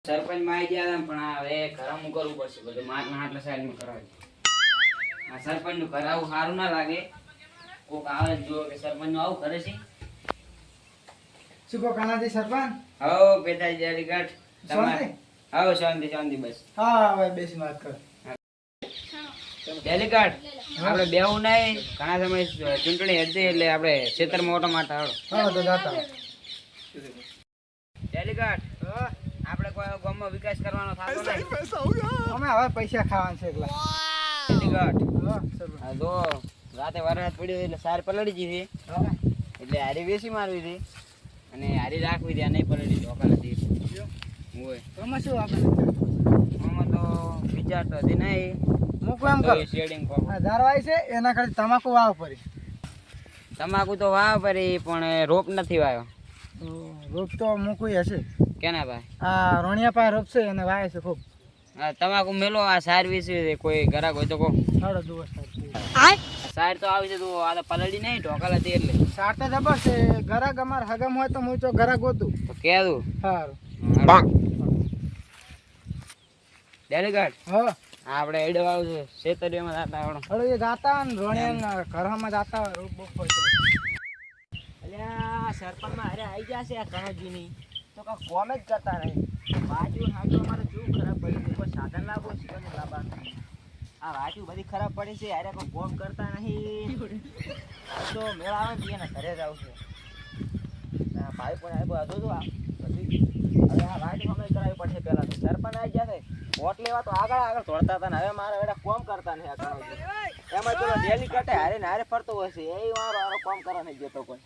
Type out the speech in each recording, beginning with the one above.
સરપંચ માં આવી ગયા પણ હવે ઘરમાં કરવું પડશે બધું મારના આટલા સાઈડ માં કરાવે આ સરપંચ નું કરાવવું સારું ના લાગે કોક આવે જો કે સરપંચ નું આવું કરે છે શું કો કાનાજી સરપંચ હો પેતાજી જારી ગાંઠ શાંતિ હો શાંતિ શાંતિ બસ હા હવે બેસી વાત કર ડેલિકેટ આપણે બેવું નહીં ઘણા સમય ચૂંટણી હતી એટલે આપણે ક્ષેત્રમાં ઓટો મારતા આવડો હા તો જાતા ડેલિકેટ આપણે કોઈ ગામમાં વિકાસ કરવાનો થતો નહીં અમે હવે પૈસા ખાવાના છે એકલા ડેલિકેટ હા સરપંચ હા તો રાતે વરસાદ પડ્યો એટલે સાર પલળી ગઈ હતી હા એટલે હારી બેસી મારવી હતી અને હારી રાખવી હતી આ નહીં પલળી ઢોકા નથી હોય તમે શું આપણે આમાં તો વિચારતો હતી નહીં મૂકું એમ કર શેડિંગ આ ધારવાઈ છે એના ખાલી તમાકુ વાવ પડી તમાકુ તો વાવ પરી પણ રોપ નથી વાયો તો રોપ તો મૂકું હશે કેના ભાઈ આ રોણિયા પાસે રોપ છે એને વાય છે ખૂબ હા તમાકુ મેલો આ સાર વિશે કોઈ ઘરાક હોય તો કહો સાડો દિવસ સાર તો આવી છે તો આ તો પલળી નહીં ઢોકા હતી એટલે સાર તો જબર છે ગરાક અમારે હગમ હોય તો હું તો ગરાક ગોતું તો કહેતું સારું ડેલિકેટ હા આપણે એડવાળું છે શેતરીમાં જાતા આવડો હળો એ જાતા ને રોણિયા ઘરમાં જાતા હોય રોપ બોપ હોય તો અલ્યા સરપંચમાં અરે આવી જશે આ કણોજીની તો કાંઈ કોમ જ કરતા નહીં બાજુ હાજુ અમારે શું ખરાબ પડી છે કોઈ સાધન લાવો શીખવાનું લાવવાનું આ વાજુ બધી ખરાબ પડી છે અરે કોઈ કોમ કરતા નહીં તો મેળ આવે ને એના ઘરે જ આવશે ભાઈ પણ આવ્યો હતો તો આ બધી હવે આ વાજુ અમે કરાવી પડશે પહેલાં તો સરપંચ આવી ગયા છે વોટ લેવા તો આગળ આગળ દોડતા હતા ને હવે મારા વેડા કોમ કરતા નહીં આ કણોજી એમાં ચલો ડેલી કટે હારે ને હારે ફરતો હશે એ મારો કોમ કરવા નહીં જતો કોઈ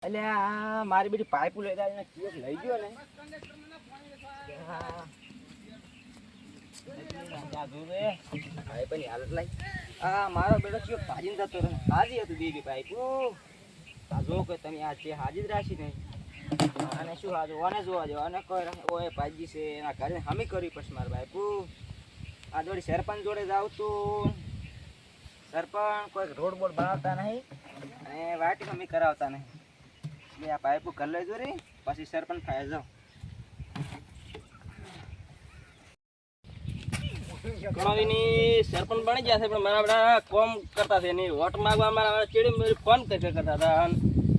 એટલે આ મારી બધી પાઇપ લઈ જાય કેક લઈ ગયો ને હા મારો બેટો કયો ભાજીને જતો રહે હાજી હતું બેબી પાઇપ આ જો કે તમે આ છે હાજી જ રાખી નહીં અને શું હાજુ ઓને જોવા જો અને કોઈ ઓય ભાજી છે એના ઘરે હમી કરવી પડશે મારા બાઈપુ આ જોડી સરપંચ જોડે જાવ તું સરપંચ કોઈ રોડ બોર્ડ બનાવતા નહીં અને વાટી હમી કરાવતા નહીં આ પાઇપ કર લેજો રે પછી સરપંચ થાય જાવ કણોજીની સરપંચ બની ગયા છે પણ મારા બધા કોમ કરતા છે એની વોટ માંગવા અમારા ચેડી ફોન કરતા હતા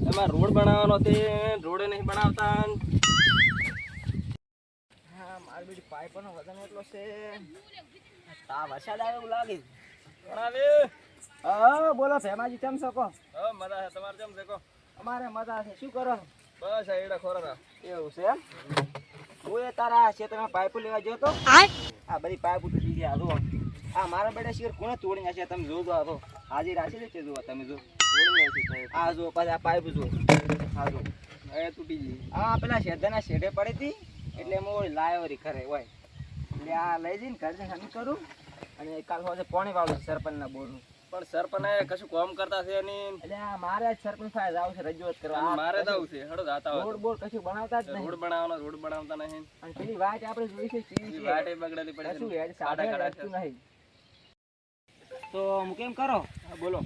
એમાં રોડ બનાવવાનો તે રોડે નહીં બનાવતા હા મારી બધી પાઇપનો વજન એટલો છે તા વરસાદ આવે એવું લાગે કણાવી હા બોલો ફેમાજી કેમ છો કહો હા મજા છે તમારે કેમ છે કહો અમારે મજા છે શું કરો બસ આ એડા ખોરા એવું છે એમ હું એ તારા ક્ષેત્રમાં પાઇપો લેવા ગયો તો આ બધી પાઇપો તૂટી ગયા જો આ મારા બેટા શેર કોને તોડી નાખ્યા તમે જોજો આ તો હાજી રાખી છે જો તમે જો તોડી નાખી આ જો પાછા આ પાઇપ જો હા જો એ તૂટી ગઈ આ પેલા શેઢાના શેઢે પડી હતી એટલે હું લાયો રી ખરે હોય એટલે આ લઈ જઈને ઘરે હમી કરું અને કાલ હવે પાણી વાળું સરપંચના બોરનું પણ સરપંચ કશું કોમ કરતા છે નહીં એટલે આ મારે જ સરપંચ સાહેબ આવશે રજૂઆત કરવા મારે જવું છે હડો જાતા હોય રોડ બોર્ડ કશું બનાવતા જ નહીં રોડ બનાવતા નહીં અને પેલી વાત આપણે જોઈ છે સીધી છે. વાટે બગડેલી પડી કશું છે હેડ સાદા ખાડા હેડતું નહીં તો હું કેમ કરો હા બોલો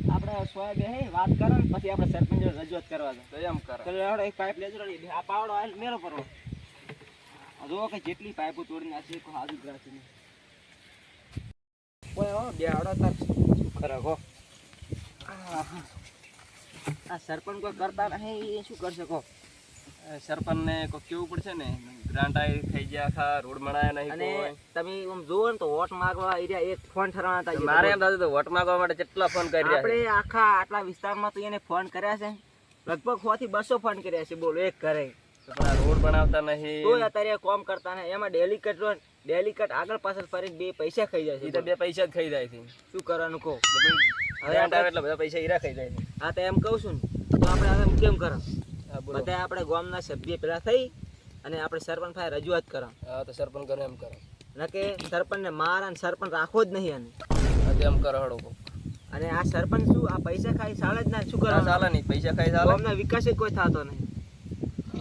આપણે સોય બે વાત કરો ને પછી આપણે સરપંચ જોડે રજૂઆત કરવા દો તો એમ કરે ચલો હેડો એક પાઇપ લેજો રે આ પાવડો આલ મેરો પરવો જો કે જેટલી પાઇપો તોડી નાખી કોઈ હાજુ જ રાખી નહીં ઓય હો બે આડો તાર શું કરે હો આ સરપંચ કોઈ કરતા નહીં એ શું કરશે કહો સરપંચ ને કોઈ કેવું પડશે ને ગ્રાન્ટ આવી થઈ ગયા આખા રોડ બનાયા નહીં અને કોઈ તમે આમ જુઓ ને તો વોટ માંગવા એરિયા એક ફોન ઠરવાના હતા મારે એમ થતું હતું વોટ માંગવા માટે કેટલા ફોન કરી રહ્યા આપણે આખા આટલા વિસ્તારમાં તો એને ફોન કર્યા છે લગભગ 100 થી 200 ફોન કર્યા છે બોલો એક કરે છે પણ આ રોડ બનાવતા નહીં તોય અત્યારે કોમ કરતા ને એમાં ડેલિકેટ આગળ પાછળ ફરી બે પૈસા ખાઈ જાય એ તો છે બે પૈસા જ ખાઈ જાય છે શું કરવાનું કહો હવે આવે એટલે બધા પૈસા હીરા ખાઈ જાય છે હા તો એમ કહું છું ને તો આપણે હવે કેમ કરો હા બોલો બધા આપણે ગામના સભ્ય પેલા થઈ અને આપણે સરપંચ પાસે રજૂઆત કરો હા તો સરપંચ કરે એમ કરો નકે સરપંચને માર અને સરપંચ રાખવો જ નહીં અને હા તો એમ કરો હળો અને આ સરપંચ શું આ પૈસા ખાઈ ચાલે જ ના શું હા કરવાનું ચાલે નહીં પૈસા ખાઈ ચાલે ગામના વિકાસ જ કોઈ થતો નહીં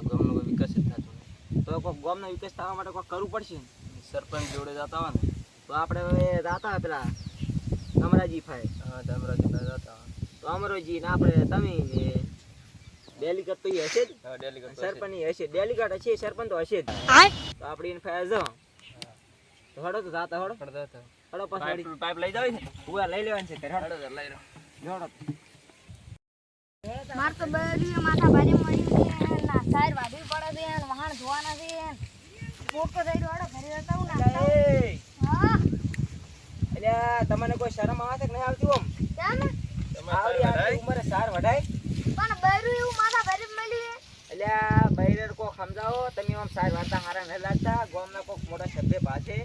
ગામનો કોઈ વિકાસ જ થતો નહીં તો કોઈ ગામના વિકાસ થવા માટે કોઈ કરવું પડશે ને સરપંચ જોડે જતા હોય ને તો આપણે હવે જાતા હોય પેલા અમરાજી ભાઈ હા તો અમરાજી જતા હોય તો અમરોજી ને આપણે તમે ને ડેલીગેટ તો ઈ હશે જ. હા, ડેલીગેટ તો સરપંચ ઈ હશે, ડેલીગેટ હશે, સરપંચ તો હશે જ. તો આપણે એને ફાયર જાઓ. તો હળો તો જાતા હળો. હળો પાછળ વળી. પાઇપ લઈ જાવી છે? ઉવા લઈ લેવાની છે ઘરે, હળો. હળો તો લઈ લો. જોડો. માર તો બધી માથા ભારે મળી છે ના સાર વાડી પડે છે ને વહાણ ધોવાના છે પોકો થઈ રહ્યો ઘરે જતા હું ના એ, હા અલ્યા તમને કોઈ શરમ આવે છે કે નહીં આવતી ઓમ? કેમ આવડી આટલી ઉંમરે સાર વઢાય? પણ બૈરું એવું માથા ભારે મળી અલ્યા બૈરર કો સમજાવો, તમે આમ સાર વાર્તા હારા નહીં લાગતા, ગામના કોક મોટા સભ્ય પાસે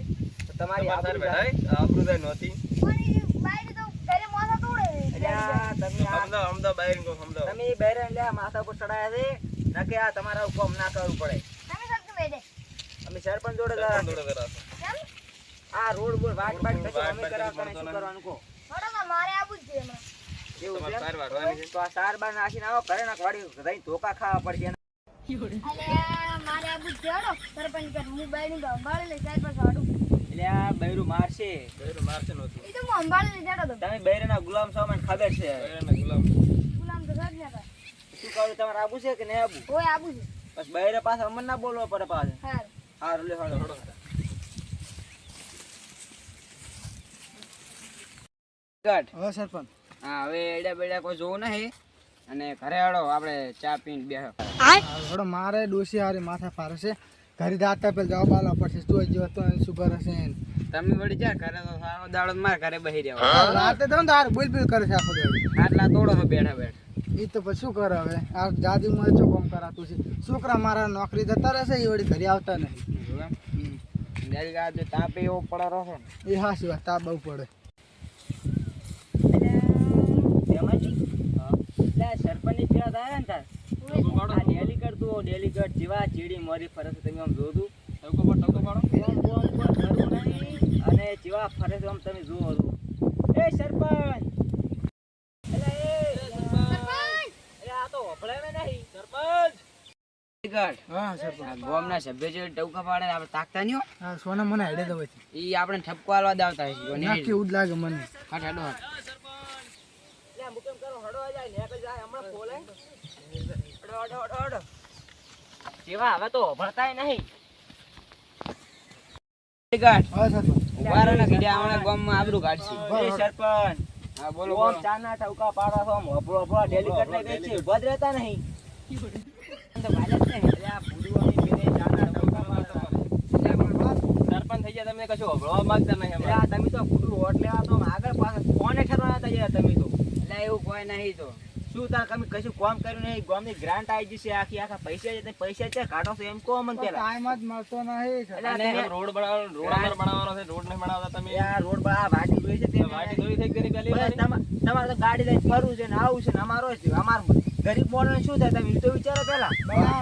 તો તમારી આબરૂ જાય. આબરૂ જાય નહોતી. પણ ઈ બાઈર તો ઘરે માથા તોડે અલ્યા તમે આ સમજાવો બાયર કો સમજાવો. તમે બૈરર અલ્યા માથા ઉપર ચડાયા છે નકે આ તમારા કોમ ના કરવું પડે. તમે સબ બેડે અમે સરપંચ જોડે જરા દોડો કરા. કેમ આ રોડ બોલ વાટ બાટ કશું વાટ અમે બાટ કરાવતા કશું નહીં, શું મળતો કરવાનું કહો? થોડો તો મારે આવું જ છે હમણાં એવું તમારે છે? સાર વાળવાની છે. તો આ સાર બાર નાખીને આવો ઘરે ના વાડી જઈને ધોકા ખાવા પડશે. અલે મારે આવું જ છે હડો સરપંચ કર હું બાઈનું તો સંભાળી લઈ સાહેબ પાસે હાડું અલ્યા બૈરું મારશે. બાયર મારશે નહોતી. ઈ તો હું સંભાળી લઈ જાડો તો તમે બૈરના ગુલામ છો મને ખબર છે. બાયરના ગુલામ. ગુલામ તો સજ ના થાય શું કહું તમારે આબુ છે કે નહીં આબુ? ઓય આવું છે બસ બૈરે પાસે અમને ના બોલવા પડે પાછે. હારું હારું લે હળો. ગઢ. હવે સરપંચ હા હવે એડા બેડા કોઈ જોવું નહીં અને ઘરે હળો આપણે ચા પીને બેહો. થોડો મારે ડોસી હારી માથા ફારે છે ઘરે જાતા પેલા જવાબ આલવા પડશે તું જીવ તો શું કરે છે તમે વળી જા ઘરે તો સારો દાડો માર ઘરે બેહી રહેવા. રાતે તો તાર બોલ બોલ કરે છે આખો દાડો આટલા તોડો છો બેઠા બેઠા. એ તો પછી શું કરે હવે આ જાદી માં શું કામ કરાતું છે છોકરા મારા નોકરી જતા રહેશે એ વળી ઘરે આવતા નહીં જરી આ જો તાપે એવો પડે રહો ને. એ હા શું તા બહુ પડે સરપંચ પેલા થાય ને તાર આ ડેલી કરતું ડેલી કર જેવા ચીડી મોરી ફરે છે તમે આમ જોતું ટકો પાડો. અને જેવા ફરે છે આમ તમે જુઓ છો. એ સરપંચ એલા એ આ તો વફળાવે નહીં સરપંચ. હા સરપંચ આ ગામના સભ્ય જે ટવકા પાડે આપણે તાકતા નહીં હો. હા સોના મને હેડે દવે છે ઈ આપણે ઠપકો આલવા દાવતા છે. નાખી એવું જ લાગે મને હટ હડો હટ. લે મુકેમ કરો હડો જાય ને કે જાય હમણાં બોલે. હડો હડો હડો હડો. જેવા હવે તો ભણતાય નહીં. હા સરપંચ ઉભારાના કીડા આવણા ગામમાં આબરૂ કાઢશી. બરાબર. એ સરપંચ હા બોલો ઓમ ચાના ટવકા પાડો છો આમ હબળો હબળો ડેલીકેટ ને બેચી ઉભા જ રહેતા નહીં. તો ભાલે જ નહીં. એટલે આ ભૂડવાની બેને ચાના ટવકા પાડતા. સરપંચ થઈ ગયા તમે કશું હભળવા માંગતા નહીં એટલે આ તમે તો ભૂડું વોટ લેવા તો આગળ પાછળ કોને ઠરવાના હતા યાર તમે તો. એટલે એવું કોઈ નહીં તો શું તાર તમે કશું કામ કર્યું નહીં. ગામની ગ્રાન્ટ આવી જશે આખી આખા પૈસા છે કાઢો છો એમ કહો મને પેલા. ટાઈમ જ મળતો નહીં એટલે અને તમે- રોડ બનાવવાનો રોડ અમારે બનાવવાનો છે રોડ નહીં બનાવતા તમે આ રોડ પર આ વાટી જોઈ છે તે વાટી થોડી થઈ ગઈ પેલી બસ વાળી? તમારે તો ગાડી લઈને ફરવું છે ને આવું છે ને અમારો છે અમાર ગરીબ મોણસને શું થાય તમે ઈ તો વિચારો પેલા. બના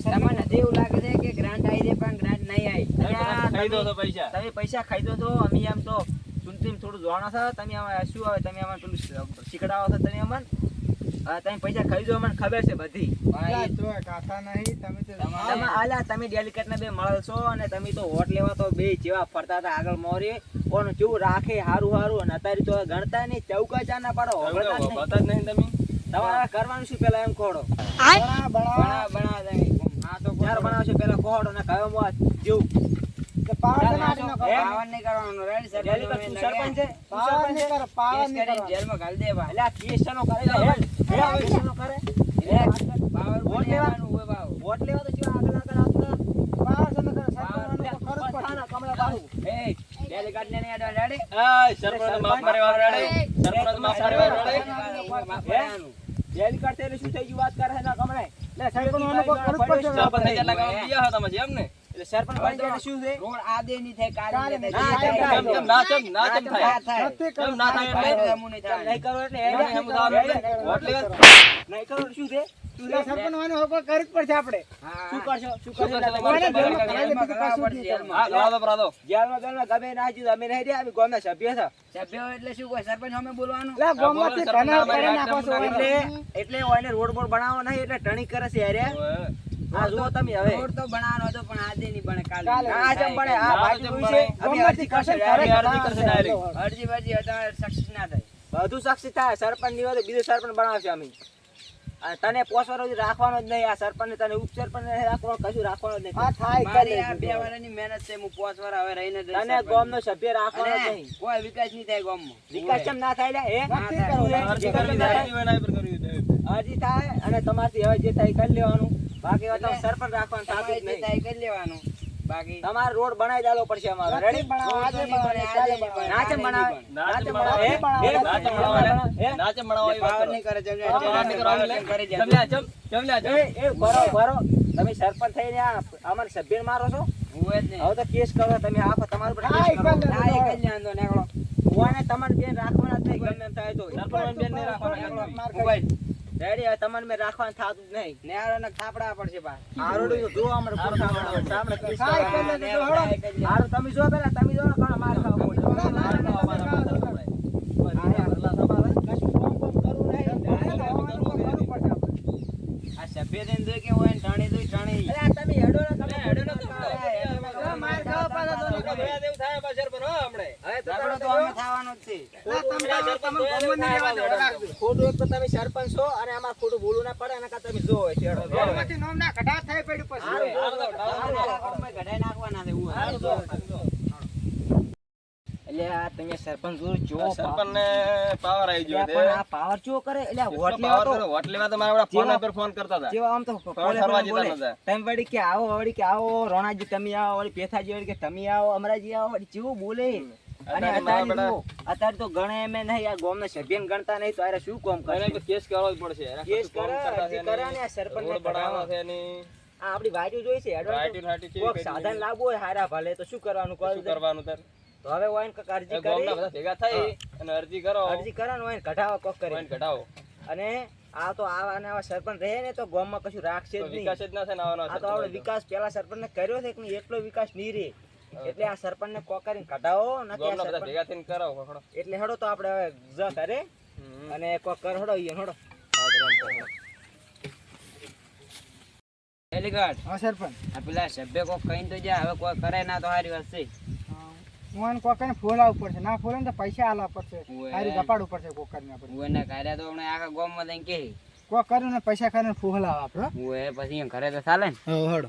તમને નથી એવું લાગે છે કે ગ્રાન્ટ આવી છે પણ ગ્રાન્ટ નહીં આવી. તમે અલ્યા, ખાઈ દો તમે- છો પૈસા તમે પૈસા ખાઈ દો છો અમે એમ તો સુનતીમ થોડું જોણો છો તમે આમાં શું આવે તમે આમાં પેલું શીખડાવો છો તમે અમને. તમે પૈસા ખાઈ દો અમને ખબર છે બધી. કાકા નહીં તમે તો તમે આલા તમે ડેલિકેટ ને બે મળશો અને તમે તો વોટ લેવા તો બે જેવા ફરતા હતા આગળ મોરી કોણ કેવું રાખે હારું હારું અને અત્યારે તો ગણતા નહીં ચૌકા ચા ના પાડો હોભળતા જ નહીં. બતા જ નહીં તમે તમારે કરવાનું શું પેલા એમ ખોડો બના બના બના તમે હા તો ચાર બનાવશો પેલા ખોડો ને કયો મોત જેવું પાવર નાખી નાખો પાવર નહીં કરવાનો રેડી સર ડેલિકેટ તું સરપંચ છે તું પાવર સરપંચ નહીં છે કરો પાવર નહીં કરો જેલમાં ઘાલ દે બા. અલ્યા કેસ શેનો કરે હેડ શેનો કરે પાવર વોટ લેવાનું હોય બાવ વોટ લેવા તો કેવા આગળ આગળ આવતા પાવર છે ને કરો સરપંચનું તો ખરું જ પડશે. કમળા બાહુ એ ડેલિકેટ ને નહીં અડવા રેડી આ સરપંચ માફ મારે વાર રેડે સરપંચ માફ મારે વાર રેડે ડેલિકેટ એટલે શું થઈ ગયું વાત કરે છે ના કમળાય લે સરપંચનું કોઈ ખરું જ પડશે. સરપંચ થઈ ગયા લગાવ દિયા હતા તમે એમ ને એટલે સરપંચ બની જાય એટલે શું છે રોડ આદે નહીં થાય કાલે નહીં ના, થાય. કેમ કેમ ના કેમ ના કેમ થાય નથી કરો. કેમ ના થાય એટલે નહીં કરો એટલે એમ ઉદાહરણ એટલે વોટ લેવા નહીં કરો એટલે શું છે શું એટલે છે? સરપંચ વાનું હવે કોઈ કરવું જ પડશે આપણે શું કરશો શું કરશો કરશો? તમારે કોઈને જેલમાં જેલમાં કરવા કશું પડશે, નહીં જેલમાં. હા રાધો રાધો જેલમાં બેલમાં ગમે ના જીધું અમે નહીં રહ્યા અમે ગામના સભ્ય છે સભ્ય એટલે શું કોઈ સરપંચ અમે બોલવાનું એટલે ગામમાંથી સરપંચ ઘણા અમારી કરી નાખો છો એટલે એટલે ઓને રોડ બોર્ડ બનાવવો નહીં એટલે ટણી કરે છે યાર આ જુઓ તમે હવે રોડ તો બનાવવાનો હતો પણ આજે નહીં બને કાલે કાલે. આ જેમ બને આ કાલે બાજુ જેમ જોઈ છે બને. અમે અરજી કરશે અરજી કરશે direct. અરજી બરજી અત્યારે સક્સેસ ના થાય બધું સક્સેસ થાય સરપંચ ની હોય તો બીજો સરપંચ બનાવશે અમે અને તને પોસવાનો રાખવાનો જ નહીં. આ સરપંચ તને ઉપસરપંચ રાખવાનો કશું રાખવાનો જ નહીં. આ થાય મારી આ કરે 2 વર્ષની મહેનત છે, હું 5 વર્ષ હવે રહીને જ તને ગામનો સભ્ય રાખવાનો જ નહીં. કોઈ વિકાસ નહીં થાય ગામમાં. વિકાસ કેમ ના થાય લે? નક્કી કરો, અરજી કરવી થાય એની એના ઉપર કરવી થાય. અરજી થાય અને તમારથી હવે જે થાય એ કરી લેવાનું. બાકી હવે તમે સરપંચ રાખવાનું થતું તમારે જ જે નહીં. થાય એ કરી લેવાનું. બાકી તમારે રોડ બનાવી દેવો પડશે અમારે. રેડી? આજે બનાવો, કાલે બનાવો. ના ચમ બનાવે? ના ચમ બનાવે? બનાવે? હે? ના ચમ બનાવે? ના ચમ બનાવે એ વાત પાવર કરો. નહીં કરે જમને પાવર નહીં કરો એટલે કરી જાય. જમલ્યા ચમ જમલ્યા ચમ. એ ભરો. તમે સરપંચ થઈને આ અમારા સભ્યને મારો છો? હોય જ નહીં. હવે તો કેસ કરો તમે. આખો તમારું પર હા, કેસ કરો. એકદમ. ના, એ કરી લેવાનો, નીકળો. ઓને તમારે બેન રાખવાના જ નહીં. ગમે એમ થાય તો. સરપંચ બેન નહીં રાખવાના. માર મોબાઈલ. રેડી? હવે તમારે મેં રાખવાનું થતું જ નહીં. નેહાળોને થાપડા પડશે પા. આરોડું તો જુઓ અમારે પૂરું થવાનું. સામે કેસ હા, કરો. એકદમ. હારું તમે જો પેલા તમે જો ને ઘણા માર ખાવા પડે. ના, ના, ના, ના, ના, ના, ના. કશું કોમ બોમ કરવું નહીં. કરવું પડશે આપણે. આ સભ્ય થઈને જોઈ કે હોય ને ટાણી જોઈ ટાણી. અરે આ તમે હેડો ને તમે હેડો ને તો માર ખાવા પાછા તો ધોયા જેવું થાય પાછળ સરપંચ હો હમણે. હવે તો ઝઘડો તો અમે થવાનો જ છે. ના, તમે ગમન નહીં રહેવા દેવા, રાખજો. ખોટું એક તો તમે સરપંચ છો અને આમાં ખોટું બોલવું ના પડે એના કરતા તમે જો હોય છે. હેડો. ગમનમાંથી નોમ ના કઢા થાય પડ્યું પછી. હારું. આ ગામમાં કઢાઈ નાખવાના છે એવું. હારું જો. એટલે આ તમે સરપંચ જો સરપંચને પાવર આવી ગયો પણ આ પાવર ચો કરે એટલે આ વોટ લેવા પાવર તો કરો વોટ લેવા તો મારા ફોન જેવા- પર ફોન કરતા હતા. જેવા આમ તો પોલે ફરવા પોલે જતા બોલે. નતા. તમે વળી કે આવો રોણાજી તમે આવો વળી પેથાજી વળી કે તમે આવો અમરાજી આવો વળી જેવું બોલે. અને અત્યારે તો ગણે એમ નહીં. આ ગામના સભ્યને ગણતા નહીં તો આરે શું કામ કરે? એને તો કેસ કરવો જ પડશે. એને કેસ કશું કામ કરે, કરતા અરજી છે કરે નહીં. ને આ સરપંચને રોડ બનાવવાનો કઢાવો. છે નહીં. આ આપણી વાઈટુ જોઈ છે advance વાઈટુ નાટી છે, કોક કઈ સાધન નહીં. લાવવું હોય હારા ભાલે તો શું કરવાનું કહો શું કરવાનું તાર? તો હવે હોય ને કોક અરજી એ ગામના બધા કરી ભેગા થઈ અને અરજી કરો અરજી કરવાનું હોય ને કઢાવો કોક કરી કોઈને કઢાવો. અને આ તો આવા ને આવા સરપંચ રહે ને તો ગામમાં કશું રાખશે જ તો નહીં. વિકાસ જ ના થાય ને આવવાનો આ તો આપણે વિકાસ પેલા સરપંચને કર્યો છે કે નહીં એટલો વિકાસ નહીં રે. એટલે આ સરપંચને કોક કરીને કઢાવો નકે આ ગામના બધા સરપંચ- ભેગા થઈને કરાવો ખોખડો. એટલે હેડો તો આપણે હવે જ કરે હમ. અને કોક કર હેડો ઈ હેડો. હા, તો એમ કરો. એલિગઢ, હા, સરપંચ. આ પેલા સભ્ય કોક કહીને તો જા, હવે કોઈ કરે ના તો સારી વાત છે. હું કોકને ફોલાવવું પડશે. ના ફોલે ને તો પૈસા આલવા પડશે. ઓય. હારી દપાડવું પડશે કોકરને આપણે. હું એને કાર્યા તો હમણાં આખા ગામમાં જઈને કહે. કોક કર્યું ને પૈસા કરીને ફોલાવ આપણે. હું એ પછી એમ ઘરે તો ચાલે ને. હા, હડો.